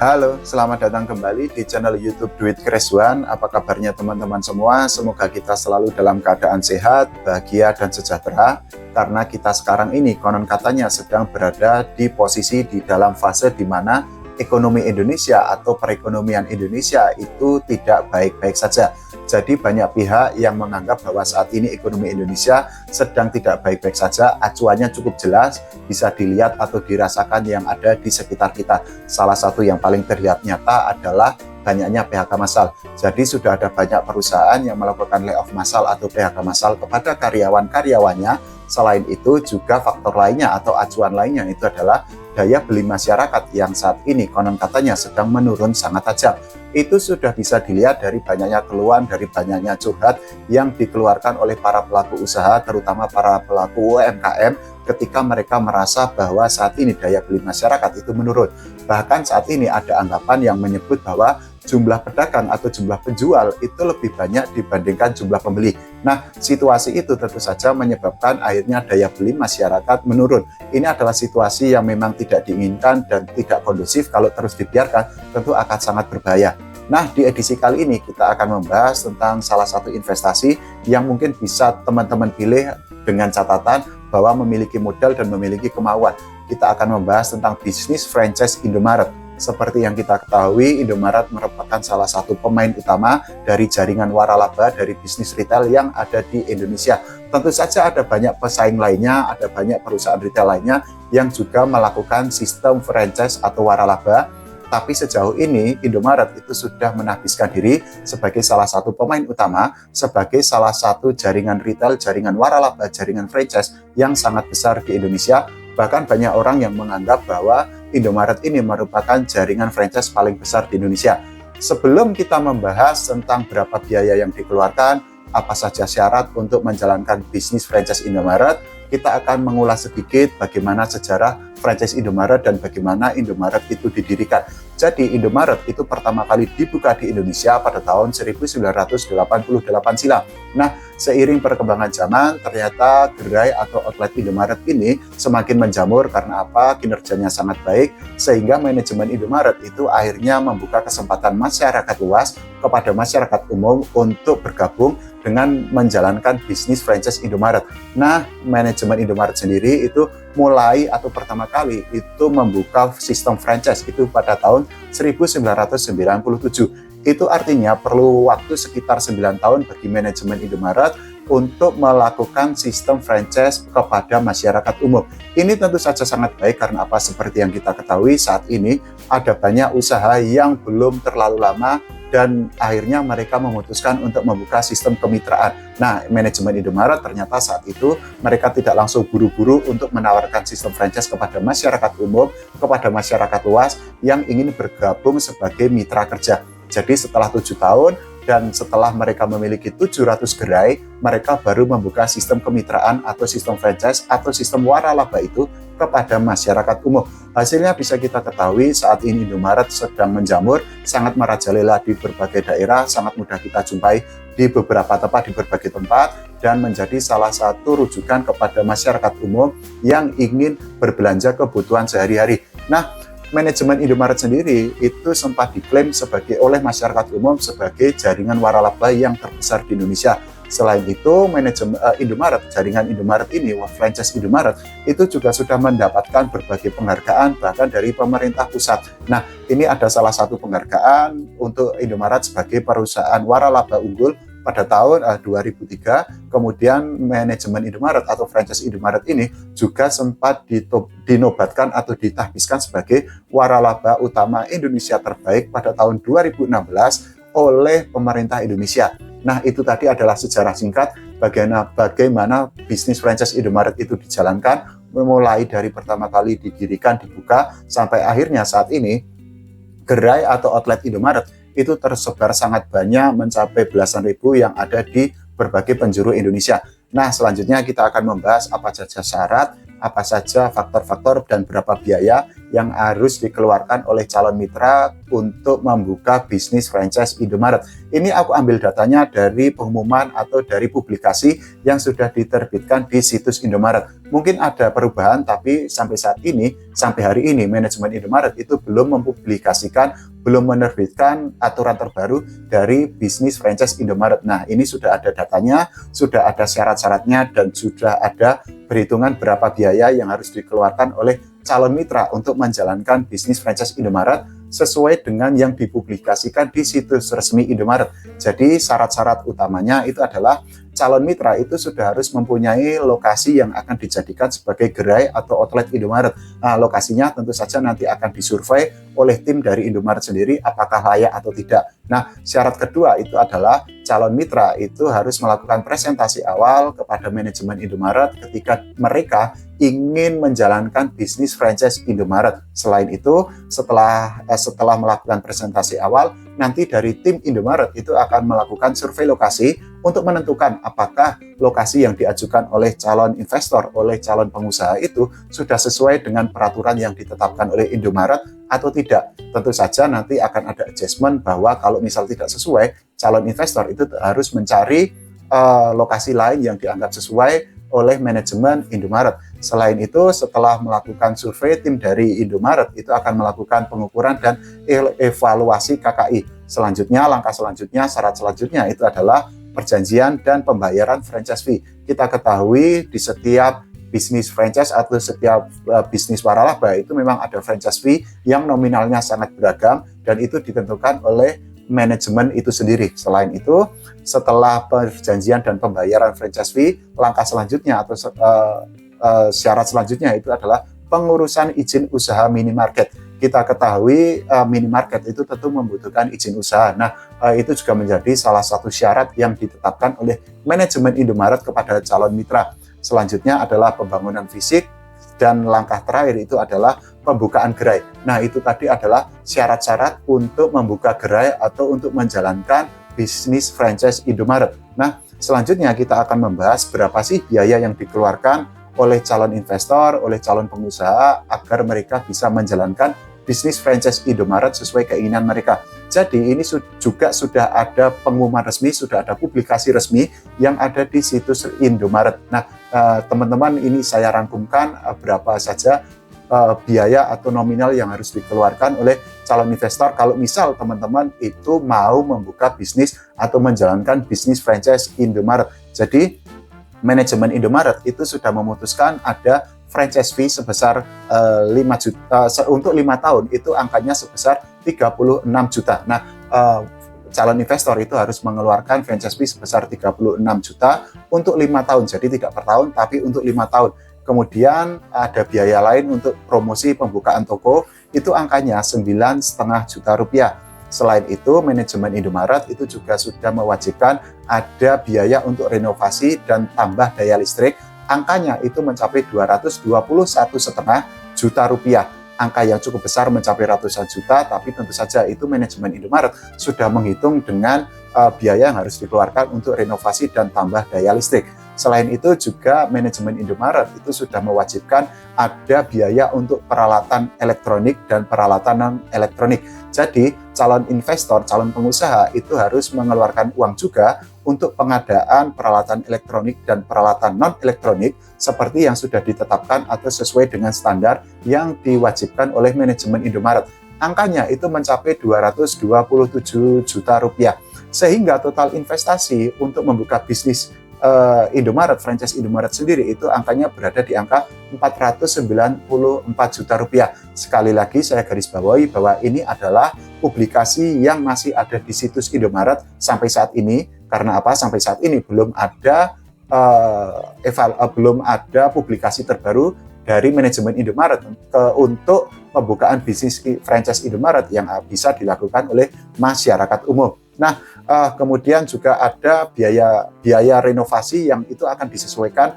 Halo, selamat datang kembali di channel YouTube Duit Kresuan. Apa kabarnya teman-teman semua? Semoga kita selalu dalam keadaan sehat, bahagia, dan sejahtera. Karena kita sekarang ini konon katanya sedang berada di posisi di dalam fase di mana ekonomi Indonesia atau perekonomian Indonesia itu tidak baik-baik saja. Jadi banyak pihak yang menganggap bahwa saat ini ekonomi Indonesia sedang tidak baik-baik saja. Acuannya cukup jelas, bisa dilihat atau dirasakan yang ada di sekitar kita. Salah satu yang paling terlihat nyata adalah banyaknya PHK massal. Jadi sudah ada banyak perusahaan yang melakukan layoff massal atau PHK massal kepada karyawan-karyawannya. Selain itu juga faktor lainnya atau acuan lainnya itu adalah daya beli masyarakat yang saat ini konon katanya sedang menurun sangat tajam. Itu sudah bisa dilihat dari banyaknya keluhan, dari banyaknya curhat yang dikeluarkan oleh para pelaku usaha, terutama para pelaku UMKM ketika mereka merasa bahwa saat ini daya beli masyarakat itu menurun. Bahkan saat ini ada anggapan yang menyebut bahwa jumlah pedagang atau jumlah penjual itu lebih banyak dibandingkan jumlah pembeli. Nah, situasi itu tentu saja menyebabkan akhirnya daya beli masyarakat menurun. Ini adalah situasi yang memang tidak diinginkan dan tidak kondusif. Kalau terus dibiarkan, tentu akan sangat berbahaya. Nah, di edisi kali ini kita akan membahas tentang salah satu investasi yang mungkin bisa teman-teman pilih dengan catatan bahwa memiliki modal dan memiliki kemauan. Kita akan membahas tentang bisnis franchise Indomaret. Seperti yang kita ketahui, Indomaret merupakan salah satu pemain utama dari jaringan waralaba dari bisnis retail yang ada di Indonesia. Tentu saja ada banyak pesaing lainnya, ada banyak perusahaan retail lainnya yang juga melakukan sistem franchise atau waralaba. Tapi sejauh ini Indomaret itu sudah menahbiskan diri sebagai salah satu pemain utama, sebagai salah satu jaringan retail, jaringan waralaba, jaringan franchise yang sangat besar di Indonesia. Bahkan banyak orang yang menganggap bahwa Indomaret ini merupakan jaringan franchise paling besar di Indonesia. Sebelum kita membahas tentang berapa biaya yang dikeluarkan, apa saja syarat untuk menjalankan bisnis franchise Indomaret, kita akan mengulas sedikit bagaimana sejarah franchise Indomaret dan bagaimana Indomaret itu didirikan. Jadi Indomaret itu pertama kali dibuka di Indonesia pada tahun 1988 silam. Nah, seiring perkembangan zaman, ternyata gerai atau outlet Indomaret ini semakin menjamur karena apa? Kinerjanya sangat baik, sehingga manajemen Indomaret itu akhirnya membuka kesempatan masyarakat luas kepada masyarakat umum untuk bergabung dengan menjalankan bisnis franchise Indomaret. Nah, manajemen Indomaret sendiri itu mulai atau pertama kali itu membuka sistem franchise itu pada tahun 1997. Itu artinya perlu waktu sekitar 9 tahun bagi manajemen Indomaret untuk melakukan sistem franchise kepada masyarakat umum. Ini tentu saja sangat baik karena apa? Seperti yang kita ketahui saat ini ada banyak usaha yang belum terlalu lama dan akhirnya mereka memutuskan untuk membuka sistem kemitraan. Nah, manajemen Indomaret ternyata saat itu mereka tidak langsung buru-buru untuk menawarkan sistem franchise kepada masyarakat umum, kepada masyarakat luas yang ingin bergabung sebagai mitra kerja. Jadi setelah 7 tahun dan setelah mereka memiliki 700 gerai, mereka baru membuka sistem kemitraan atau sistem franchise atau sistem waralaba itu kepada masyarakat umum. Hasilnya bisa kita ketahui saat ini Indomaret sedang menjamur, sangat merajalela di berbagai daerah, sangat mudah kita jumpai di beberapa tempat, di berbagai tempat, dan menjadi salah satu rujukan kepada masyarakat umum yang ingin berbelanja kebutuhan sehari-hari. Nah, manajemen Indomaret sendiri itu sempat diklaim oleh masyarakat umum sebagai jaringan waralaba yang terbesar di Indonesia. Selain itu, manajemen Indomaret, jaringan Indomaret ini, franchise Indomaret, itu juga sudah mendapatkan berbagai penghargaan bahkan dari pemerintah pusat. Nah, ini ada salah satu penghargaan untuk Indomaret sebagai perusahaan waralaba unggul pada tahun 2003. Kemudian manajemen Indomaret atau franchise Indomaret ini juga sempat dinobatkan atau ditahbiskan sebagai waralaba utama Indonesia terbaik pada tahun 2016 oleh pemerintah Indonesia. Nah, itu tadi adalah sejarah singkat bagaimana bisnis franchise Indomaret itu dijalankan, mulai dari pertama kali didirikan, dibuka, sampai akhirnya saat ini gerai atau outlet Indomaret itu tersebar sangat banyak, mencapai belasan ribu yang ada di berbagai penjuru Indonesia. Nah, selanjutnya kita akan membahas apa saja syarat, apa saja faktor-faktor dan berapa biaya yang harus dikeluarkan oleh calon mitra untuk membuka bisnis franchise Indomaret. Ini aku ambil datanya dari pengumuman atau dari publikasi yang sudah diterbitkan di situs Indomaret. Mungkin ada perubahan, tapi sampai saat ini, sampai hari ini, manajemen Indomaret itu belum mempublikasikan, belum menerbitkan aturan terbaru dari bisnis franchise Indomaret. Nah, ini sudah ada datanya, sudah ada syarat-syaratnya, dan sudah ada perhitungan berapa biaya yang harus dikeluarkan oleh calon mitra untuk menjalankan bisnis franchise Indomaret sesuai dengan yang dipublikasikan di situs resmi Indomaret. Jadi syarat-syarat utamanya itu adalah calon mitra itu sudah harus mempunyai lokasi yang akan dijadikan sebagai gerai atau outlet Indomaret. Nah, lokasinya tentu saja nanti akan disurvei oleh tim dari Indomaret sendiri apakah layak atau tidak. Nah, syarat kedua itu adalah calon mitra itu harus melakukan presentasi awal kepada manajemen Indomaret ketika mereka ingin menjalankan bisnis franchise Indomaret. Selain itu, setelah melakukan presentasi awal, nanti dari tim Indomaret itu akan melakukan survei lokasi untuk menentukan apakah lokasi yang diajukan oleh calon investor, oleh calon pengusaha itu sudah sesuai dengan peraturan yang ditetapkan oleh Indomaret atau tidak. Tentu saja nanti akan ada adjustment bahwa kalau misal tidak sesuai, calon investor itu harus mencari lokasi lain yang dianggap sesuai oleh manajemen Indomaret. Selain itu, setelah melakukan survei, tim dari Indomaret itu akan melakukan pengukuran dan evaluasi KKI. Selanjutnya, langkah selanjutnya, syarat selanjutnya itu adalah perjanjian dan pembayaran franchise fee. Kita ketahui di setiap bisnis franchise atau setiap bisnis waralaba itu memang ada franchise fee yang nominalnya sangat beragam dan itu ditentukan oleh manajemen itu sendiri. Selain itu, setelah perjanjian dan pembayaran franchise fee, langkah selanjutnya atau syarat selanjutnya itu adalah pengurusan izin usaha minimarket. Kita ketahui minimarket itu tentu membutuhkan izin usaha. Nah, itu juga menjadi salah satu syarat yang ditetapkan oleh manajemen Indomaret kepada calon mitra. Selanjutnya adalah pembangunan fisik, dan langkah terakhir itu adalah pembukaan gerai. Nah, itu tadi adalah syarat-syarat untuk membuka gerai atau untuk menjalankan bisnis franchise Indomaret. Nah, selanjutnya kita akan membahas berapa sih biaya yang dikeluarkan oleh calon investor, oleh calon pengusaha agar mereka bisa menjalankan bisnis franchise Indomaret sesuai keinginan mereka. Jadi ini juga sudah ada pengumuman resmi, sudah ada publikasi resmi yang ada di situs Indomaret. Nah, teman-teman, ini saya rangkumkan berapa saja biaya atau nominal yang harus dikeluarkan oleh calon investor kalau misal teman-teman itu mau membuka bisnis atau menjalankan bisnis franchise Indomaret. Jadi manajemen Indomaret itu sudah memutuskan ada franchise fee sebesar 5 juta untuk 5 tahun, itu angkanya sebesar 36 juta. Nah, calon investor itu harus mengeluarkan franchise fee sebesar 36 juta untuk 5 tahun. Jadi tidak per tahun tapi untuk 5 tahun. Kemudian ada biaya lain untuk promosi pembukaan toko, itu angkanya 9,5 juta rupiah. Selain itu, manajemen Indomaret itu juga sudah mewajibkan ada biaya untuk renovasi dan tambah daya listrik. Angkanya itu mencapai 221,5 juta rupiah. Angka yang cukup besar mencapai ratusan juta, tapi tentu saja itu manajemen Indomaret sudah menghitung dengan biaya yang harus dikeluarkan untuk renovasi dan tambah daya listrik. Selain itu juga manajemen Indomaret itu sudah mewajibkan ada biaya untuk peralatan elektronik dan peralatan non-elektronik. Jadi calon investor, calon pengusaha itu harus mengeluarkan uang juga untuk pengadaan peralatan elektronik dan peralatan non-elektronik seperti yang sudah ditetapkan atau sesuai dengan standar yang diwajibkan oleh manajemen Indomaret. Angkanya itu mencapai 227 juta rupiah. Sehingga total investasi untuk membuka bisnis Indomaret, franchise Indomaret sendiri itu angkanya berada di angka 494 juta rupiah. Sekali lagi saya garis bawahi bahwa ini adalah publikasi yang masih ada di situs Indomaret sampai saat ini. Karena apa? Sampai saat ini belum ada publikasi terbaru dari manajemen Indomaret untuk pembukaan bisnis franchise Indomaret yang bisa dilakukan oleh masyarakat umum. Nah, kemudian juga ada biaya renovasi yang itu akan disesuaikan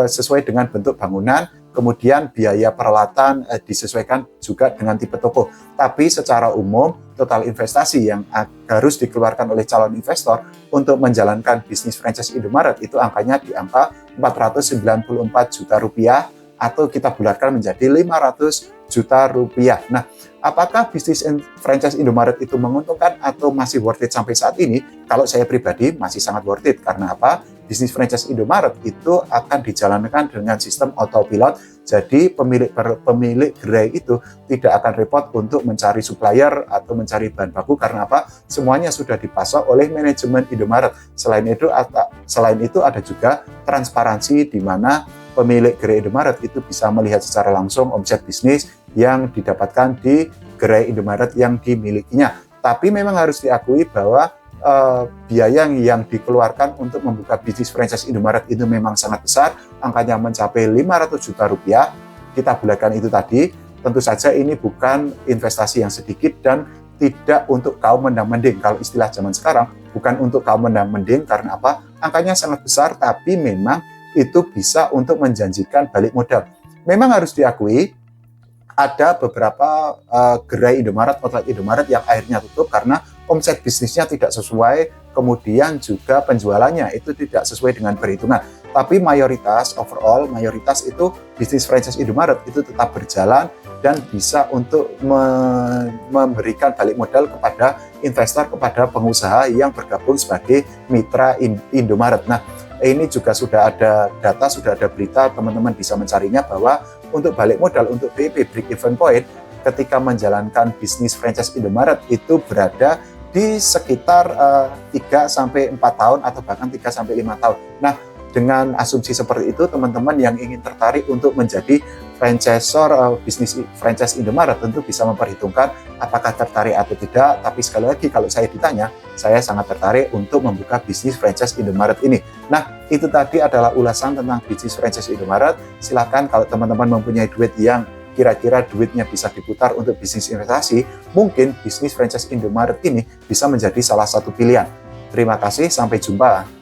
sesuai dengan bentuk bangunan, kemudian biaya peralatan disesuaikan juga dengan tipe toko. Tapi secara umum, total investasi yang harus dikeluarkan oleh calon investor untuk menjalankan bisnis franchise Indomaret itu angkanya di angka 494 juta rupiah, atau kita bulatkan menjadi 500 juta rupiah. Nah, apakah bisnis franchise Indomaret itu menguntungkan atau masih worth it sampai saat ini? Kalau saya pribadi masih sangat worth it. Karena apa? Bisnis franchise Indomaret itu akan dijalankan dengan sistem autopilot. Jadi pemilik gerai itu tidak akan repot untuk mencari supplier atau mencari bahan baku. Karena apa? Semuanya sudah dipasok oleh manajemen Indomaret. Selain itu ada juga transparansi di mana pemilik gerai Indomaret itu bisa melihat secara langsung omset bisnis yang didapatkan di gerai Indomaret yang dimilikinya. Tapi memang harus diakui bahwa biaya yang dikeluarkan untuk membuka bisnis franchise Indomaret itu memang sangat besar, angkanya mencapai 500 juta rupiah. Kita bulatkan itu tadi, tentu saja ini bukan investasi yang sedikit dan tidak untuk kaum mendang-mending. Kalau istilah zaman sekarang, bukan untuk kaum mendang-mending karena apa? Angkanya sangat besar, tapi memang itu bisa untuk menjanjikan balik modal. Memang harus diakui, ada beberapa gerai Indomaret, outlet Indomaret yang akhirnya tutup karena omset bisnisnya tidak sesuai, kemudian juga penjualannya itu tidak sesuai dengan perhitungan. Tapi mayoritas itu bisnis franchise Indomaret itu tetap berjalan dan bisa untuk memberikan balik modal kepada investor, kepada pengusaha yang bergabung sebagai mitra Indomaret. Nah, ini juga sudah ada data, sudah ada berita, teman-teman bisa mencarinya bahwa untuk balik modal, untuk BEP, break even point, ketika menjalankan bisnis franchise Indomaret itu berada di sekitar 3-4 tahun atau bahkan 3-5 tahun. Nah, dengan asumsi seperti itu, teman-teman yang ingin tertarik untuk menjadi franchisor bisnis franchise Indomaret tentu bisa memperhitungkan apakah tertarik atau tidak. Tapi sekali lagi kalau saya ditanya, saya sangat tertarik untuk membuka bisnis franchise Indomaret ini. Nah, itu tadi adalah ulasan tentang bisnis franchise Indomaret. Silakan kalau teman-teman mempunyai duit yang kira-kira duitnya bisa diputar untuk bisnis investasi, mungkin bisnis franchise Indomaret ini bisa menjadi salah satu pilihan. Terima kasih, sampai jumpa.